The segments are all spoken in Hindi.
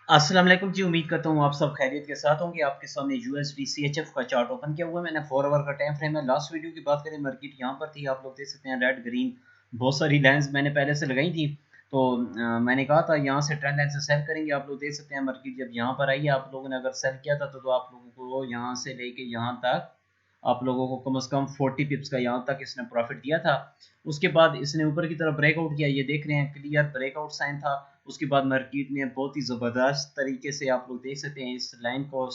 अस्सलाम वालेकुम जी। उम्मीद करता हूँ आप सब खैरियत के साथ होंगे। आपके सामने यूएसडी सीएचएफ का चार्ट ओपन किया हुआ है। मैंने 4 आवर का टाइम फ्रेम है। लास्ट वीडियो की बात करें, मार्केट यहाँ पर थी, आप लोग देख सकते हैं रेड ग्रीन बहुत सारी लाइंस मैंने पहले से लगाई थी। तो मैंने कहा था यहाँ से ट्रेंड लाइन से सेल करेंगे। आप लोग देख सकते हैं मार्केट जब यहाँ पर आई है, आप लोगों ने अगर सेल किया था तो आप लोगों को यहाँ से लेके यहाँ तक आप लोगों को कम से कम 40 पिप्स का यहाँ तक इसने प्रॉफिट दिया था। उसके बाद इसने ऊपर की तरफ ब्रेकआउट किया, ये देख रहे हैं क्लियर ब्रेकआउट साइन था। उसके बाद मार्केट ने बहुत ही ज़बरदस्त तरीके से आप लोग देख सकते हैं इस लाइन को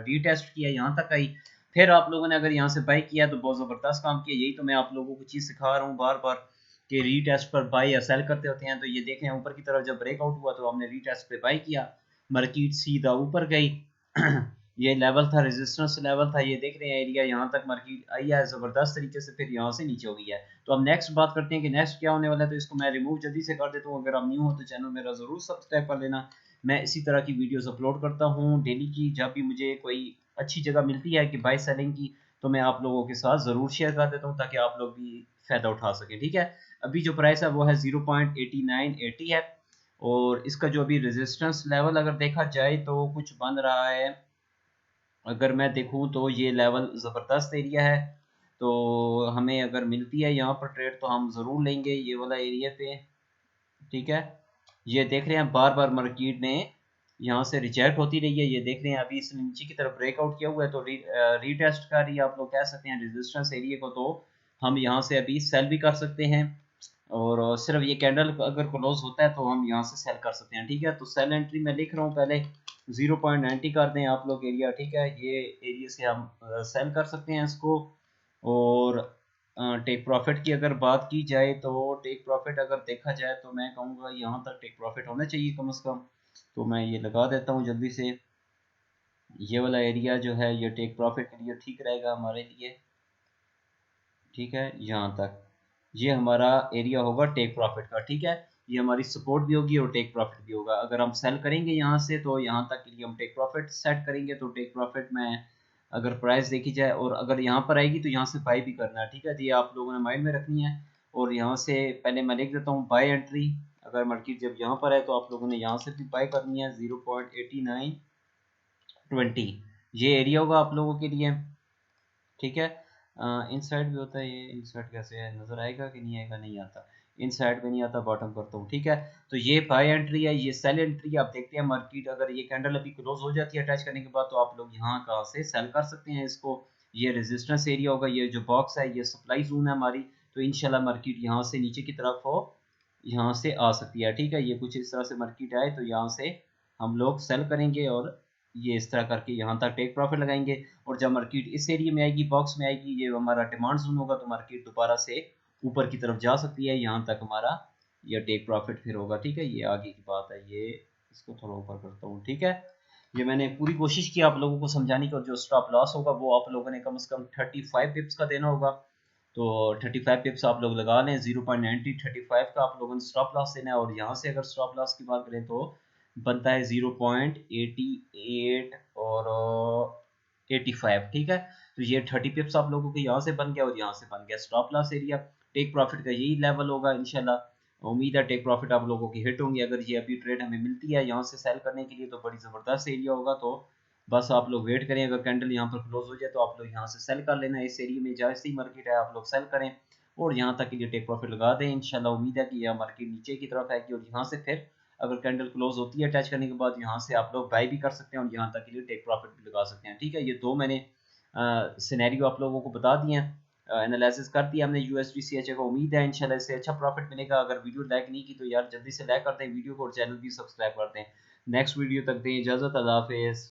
रीटेस्ट किया, यहाँ तक आई। फिर आप लोगों ने अगर यहाँ से बाई किया तो बहुत ज़बरदस्त काम किया। यही तो मैं आप लोगों को चीज़ सिखा रहा हूँ बार बार कि रीटेस्ट पर बाई या सेल करते होते हैं। तो ये देख रहे हैं ऊपर की तरफ जब ब्रेकआउट हुआ तो हमने रीटेस्ट पे बाई किया, मार्केट सीधा ऊपर गई। ये लेवल था, रेजिस्टेंस लेवल था, ये देख रहे हैं एरिया, यहाँ तक मार्केट आई है ज़बरदस्त तरीके से, फिर यहाँ से नीचे हो गई है। तो अब नेक्स्ट बात करते हैं कि नेक्स्ट क्या होने वाला है। तो इसको मैं रिमूव जल्दी से कर देता हूँ। अगर आप न्यू हो तो चैनल मेरा ज़रूर सब्सक्राइब कर लेना। मैं इसी तरह की वीडियोस अपलोड करता हूँ डेली की। जब भी मुझे कोई अच्छी जगह मिलती है कि बाय सेलिंग की, तो मैं आप लोगों के साथ ज़रूर शेयर कर देता हूँ ताकि आप लोग भी फ़ायदा उठा सकें। ठीक है, अभी जो प्राइस है वो है 0.8980 है। और इसका जो अभी रेजिस्टेंस लेवल अगर देखा जाए तो कुछ बन रहा है। अगर मैं देखूँ तो ये लेवल ज़बरदस्त एरिया है। तो हमें अगर मिलती है यहाँ पर ट्रेड तो हम ज़रूर लेंगे ये वाला एरिया पे। ठीक है, ये देख रहे हैं बार बार मार्केट ने यहाँ से रिजेक्ट होती रही है। ये देख रहे हैं अभी इसने नीचे की तरफ ब्रेकआउट किया हुआ है तो रीटेस्ट कर रही है, आप लोग कह सकते हैं रेजिस्टेंस एरिया को। तो हम यहाँ से अभी सेल भी कर सकते हैं। और सिर्फ ये कैंडल अगर क्लोज होता है तो हम यहाँ से सेल कर सकते हैं। ठीक है, तो सेल एंट्री मैं लिख रहा हूँ पहले 0.90 कर दें आप लोग एरिया। ठीक है, ये एरिया से हम सेल कर सकते हैं इसको। और टेक प्रॉफिट की अगर बात की जाए तो टेक प्रॉफिट अगर देखा जाए तो मैं कहूँगा यहाँ तक टेक प्रॉफिट होना चाहिए कम से कम। तो मैं ये लगा देता हूँ जल्दी से। ये वाला एरिया जो है ये टेक प्रॉफिट के लिए ठीक रहेगा हमारे लिए। ठीक है, यहाँ तक ये हमारा एरिया होगा टेक प्रॉफिट का। ठीक है, ये हमारी सपोर्ट भी होगी और टेक प्रॉफिट भी होगा। अगर हम सेल करेंगे यहाँ से तो यहाँ तक के लिए हम टेक प्रॉफिट सेट करेंगे। तो टेक प्रॉफिट में अगर प्राइस देखी जाए और अगर यहाँ पर आएगी तो यहाँ से बाई भी करना है। ठीक है, तो ये आप लोगों ने माइंड में रखनी है। और यहाँ से पहले मैं लिख देता हूँ बाई एंट्री। अगर मार्केट जब यहाँ पर है तो आप लोगों ने यहाँ से भी बाई करनी है 0.8920। ये एरिया होगा आप लोगों के लिए। ठीक है, इनसाइड भी होता है। ये इनसाइड कैसे है, नज़र आएगा कि नहीं आएगा, नहीं आता। इनसाइड में नहीं आता, बॉटम करता हूँ। ठीक है, तो ये बाय एंट्री है, ये सेल एंट्री। आप देखते हैं मार्केट अगर ये कैंडल अभी क्लोज हो जाती है अटैच करने के बाद तो आप लोग यहाँ कहाँ से सेल कर सकते हैं इसको। ये रेजिस्टेंस एरिया होगा, ये जो बॉक्स है ये सप्लाई जोन है हमारी। तो इंशाल्लाह मार्केट यहाँ से नीचे की तरफ हो, यहाँ से आ सकती है। ठीक है, ये कुछ इस तरह से मार्केट आए तो यहाँ से हम लोग सेल करेंगे और ये इस तरह करके यहाँ तक टेक प्रॉफिट लगाएंगे। और जब मार्केट इस एरिया में आएगी, बॉक्स में आएगी, ये हमारा डिमांड जोन होगा, तो मार्केट दोबारा से ऊपर की तरफ जा सकती है। यहाँ तक हमारा ये टेक प्रॉफिट फिर होगा। ठीक है, ये आगे की बात है। ये इसको थोड़ा ऊपर करता हूँ। ठीक है, ये मैंने पूरी कोशिश की आप लोगों को समझाने की। और जो स्टॉप लॉस होगा वो आप लोगों ने कम से कम 35 पिप्स का देना होगा। तो 35 पिप्स आप लोग लगा लें। 0.9035 का आप लोगों ने स्टॉप लॉस देना है। और यहाँ से अगर स्टॉप लॉस की बात करें तो बनता है 0.88 और 85। ठीक है, तो ये 30 पिप्स आप लोगों के यहाँ से बन गया और यहाँ से बन गया stop loss area. Take profit का यही लेवल होगा इंशाल्लाह। उम्मीद है टेक प्रॉफिट आप लोगों की हिट होंगी। अगर ये अभी ट्रेड हमें मिलती है यहाँ से सेल करने के लिए तो बड़ी ज़बरदस्त एरिया होगा। तो बस आप लोग वेट करें, अगर कैंडल यहाँ पर क्लोज हो जाए तो आप लोग यहाँ से सेल कर लेना। इस एरिया में जैसे ही मार्केट है आप लोग सेल करें और यहाँ तक के लिए टेक प्रॉफिट लगा दें। इंशाल्लाह उम्मीद है कि यह मार्केट नीचे की तरफ आएगी और यहाँ से फिर अगर कैंडल क्लोज होती है अटैच करने के बाद यहाँ से आप लोग बाई भी कर सकते हैं और यहाँ तक के लिए टेक प्रॉफिट भी लगा सकते हैं। ठीक है, ये दो मैंने सिनेरियो आप लोगों को बता दिए हैं, एनालिसिस कर दिया हमने यूएसडी सीएचए का। उम्मीद है इंशाल्लाह इससे अच्छा प्रॉफिट मिलेगा। अगर वीडियो लाइक नहीं की तो यार जल्दी से लाइक कर दें वीडियो को और चैनल भी सब्सक्राइब कर दें। नेक्स्ट वीडियो तक दें इजाज़त, अल्लाह हाफिज़।